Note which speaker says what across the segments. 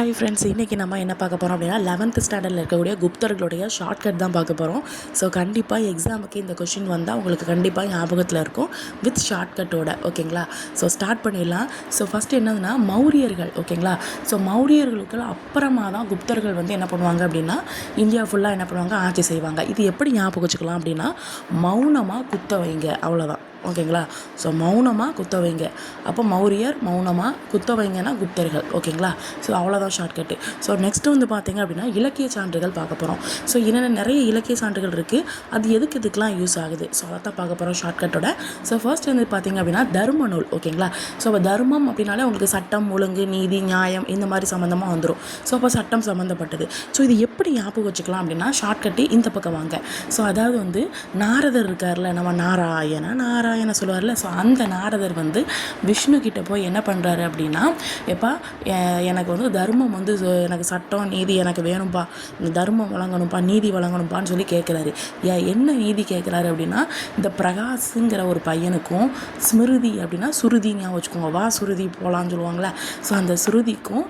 Speaker 1: Hi friends, இன்றைக்கி நம்ம என்ன பார்க்க போகிறோம் அப்படின்னா 11th ஸ்டாண்டர்டில் இருக்கக்கூடிய குப்தர்களுடைய ஷார்ட்கட் தான் பார்க்க போகிறோம். ஸோ கண்டிப்பாக எக்ஸாமுக்கு இந்த கொஷின் வந்தால் உங்களுக்கு கண்டிப்பாக ஞாபகத்தில் இருக்கும் வித் ஷார்ட்கட்டோட. ஓகேங்களா? ஸோ ஸ்டார்ட் பண்ணிடலாம். ஸோ ஃபஸ்ட்டு என்னதுன்னா மௌரியர்கள். ஓகேங்களா? ஸோ மௌரியர்களுக்கு அப்புறமா தான் குப்தர்கள் வந்து என்ன பண்ணுவாங்க அப்படின்னா இந்தியா ஃபுல்லாக என்ன பண்ணுவாங்க, ஆட்சி செய்வாங்க. இது எப்படி ஞாபகம் வச்சுக்கலாம் அப்படின்னா மௌனமாக குத்த வைங்க, அவ்வளோதான். ஓகேங்களா? ஸோ மௌனமாக குத்த வைங்க. அப்போ மௌரியர், மௌனமாக குத்த வைங்கன்னா குப்தர்கள். ஓகேங்களா? ஸோ அவ்வளோதான் ஷார்ட்கட்டு. ஸோ நெக்ஸ்ட்டு வந்து பார்த்திங்க அப்படின்னா இலக்கிய சான்றுகள் பார்க்க போகிறோம். ஸோ என்னென்ன நிறைய இலக்கிய சான்றுகள் இருக்குது, அது இதுக்கெலாம் யூஸ் ஆகுது. ஸோ அதை தான் பார்க்க போகிறோம் ஷார்ட்கட்டோட. ஸோ ஃபர்ஸ்ட் வந்து பார்த்திங்க அப்படின்னா தர்ம நூல். ஓகேங்களா? ஸோ அப்போ தர்மம் அப்படின்னாலே உங்களுக்கு சட்டம், ஒழுங்கு, நீதி, நியாயம் இந்த மாதிரி சம்மந்தமாக வந்துடும். ஸோ அப்போ சட்டம் சம்மந்தப்பட்டது. ஸோ இது எப்படி ஞாபகம் வச்சுக்கலாம் அப்படின்னா ஷார்ட்கட்டு இந்த பக்கம் வாங்க. ஸோ அதாவது வந்து நாரதர் இருக்கார்ல, நம்ம நாராயண சொல்லுவார்ல. ஸோ அந்த நாரதர் வந்து விஷ்ணு கிட்ட போய் என்ன பண்ணுறாரு அப்படின்னா, எப்பா எனக்கு வந்து தர்மம் வந்து எனக்கு சட்டம் நீதி எனக்கு வேணும்ப்பா, இந்த தர்மம் வழங்கணும்ப்பா, நீதி வழங்கணும்ப்பான்னு சொல்லி கேட்குறாரு. என்ன நீதி கேட்குறாரு அப்படின்னா, இந்த பிரகாஷுங்கிற ஒரு பையனுக்கும் ஸ்மிருதி அப்படின்னா சுருதி ஞாபகம் வச்சுக்கோங்க, வா சுருதி போகலான்னு சொல்லுவாங்களே. ஸோ அந்த சுருதிக்கும்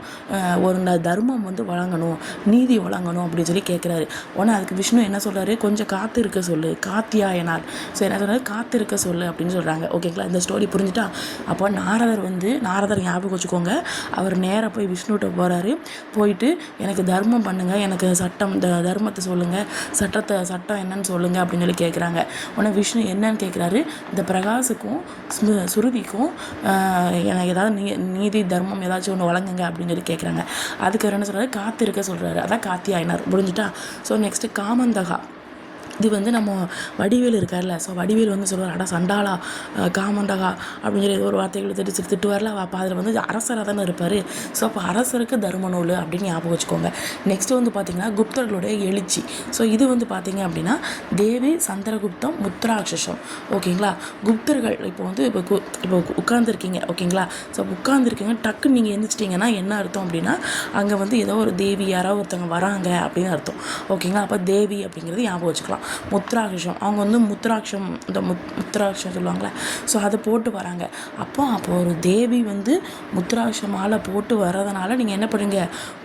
Speaker 1: ஒரு தர்மம் வந்து வழங்கணும், நீதி வழங்கணும் அப்படின்னு சொல்லி கேட்குறாரு. உடனே அதுக்கு விஷ்ணு என்ன சொல்கிறாரு, கொஞ்சம் காத்து இருக்க சொல்லு, காத்தியாயனார். ஸோ என்ன சொல்கிறாரு, காத்து இருக்க சொல்லு அப்படின்னு சொல்கிறாங்க. ஓகேங்களா? இந்த ஸ்டோரி புரிஞ்சுட்டா? அப்போ நாரதர் ஞாபகம் வச்சுக்கோங்க, அவர் நேராக போய் விஷ்ணுகிட்ட போகிறாரு. போயிட்டு எனக்கு தர்மம் பண்ணுங்கள், எனக்கு சட்டம், இந்த தர்மத்தை சொல்லுங்கள், சட்டம் என்னன்னு சொல்லுங்கள் அப்படின்னு சொல்லி கேட்குறாங்க. உடனே விஷ்ணு என்னன்னு கேட்குறாரு, இந்த பிரகாஷுக்கும் சுருதிக்கும் எனக்கு ஏதாவது நீதி தர்மம் ஏதாச்சும் ஒன்று வழங்குங்க அப்படின்னு சொல்லி கேட்குறாங்க. அதுக்கு அவர் என்ன சொல்கிறாரு, காத்து இருக்க சொல்கிறாரு. அதான் காத்தியாயினார். புரிஞ்சுட்டா? So next காமந்தகா. இது வந்து நம்ம வடிவேல் இருக்கார்ல. ஸோ வடிவேல் வந்து சொல்லுவார், அடா சண்டாளா காமந்தகா அப்படின்னு சொல்லி ஏதோ ஒரு வார்த்தைகளை திட்டுவார்ல. அப்போ அதில் வந்து அரசராக தானே இருப்பார். ஸோ அப்போ அரசருக்கு தர்ம நூல் அப்படின்னு ஞாபகம் வச்சுக்கோங்க. நெக்ஸ்ட்டு வந்து பார்த்திங்கன்னா குப்தர்களுடைய எழுச்சி. ஸோ இது வந்து பார்த்திங்க அப்படின்னா தேவி சந்திரகுப்தம் முத்ராட்சசம். ஓகேங்களா? குப்தர்கள் இப்போ உட்காந்துருக்கீங்க. ஓகேங்களா? ஸோ உட்காந்துருக்கீங்க, டக்குன்னு நீங்கள் எழுந்திரிச்சிட்டிங்கன்னா என்ன அர்த்தம் அப்படின்னா அங்கே வந்து ஏதோ ஒரு தேவி யாராவது ஒருத்தவங்க வராங்க அப்படின்னு அர்த்தம். ஓகேங்களா? அப்போ தேவி அப்படிங்கிறது ஞாபகம் வச்சுக்கலாம். முத்ராட்சம், அவங்க வந்து முத்ராட்சம் சொல்லுவாங்களே. ஸோ அதை போட்டு வராங்க. அப்போ ஒரு தேவி வந்து முத்ராட்ச மாலை போட்டு வர்றதுனால நீங்கள் என்ன பண்ணுங்க,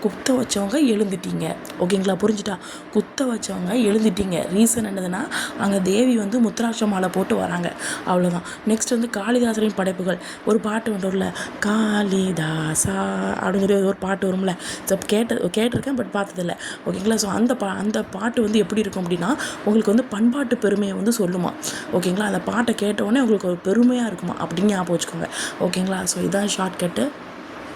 Speaker 1: குத்த வச்சவங்க எழுந்துட்டீங்க. ஓகேங்களா? புரிஞ்சுட்டா? குத்த வச்சவங்க எழுந்துட்டீங்க. ரீசன் என்னதுன்னா அங்கே தேவி வந்து முத்ராட்ச மாலை போட்டு வராங்க. அவ்வளோதான். நெக்ஸ்ட் வந்து காளிதாசரின் படைப்புகள். ஒரு பாட்டு ஒன்று வரும்ல, காளிதாசா அப்படின்னு சொல்லி ஒரு பாட்டு வரும்ல. ஸோ கேட்டிருக்கேன், பட் பார்த்ததில்லை. ஓகேங்களா? ஸோ அந்த பாட்டு வந்து எப்படி இருக்கும் அப்படின்னா உங்களுக்கு வந்து பண்பாட்டு பெருமையை வந்து சொல்லுமா. ஓகேங்களா? அந்த பாட்டை கேட்டவுடனே உங்களுக்கு ஒரு பெருமையாக இருக்குமா அப்படின்னு ஞாபகம் வச்சுக்கோங்க. ஓகேங்களா? ஸோ இதான் ஷார்ட்கட்டு.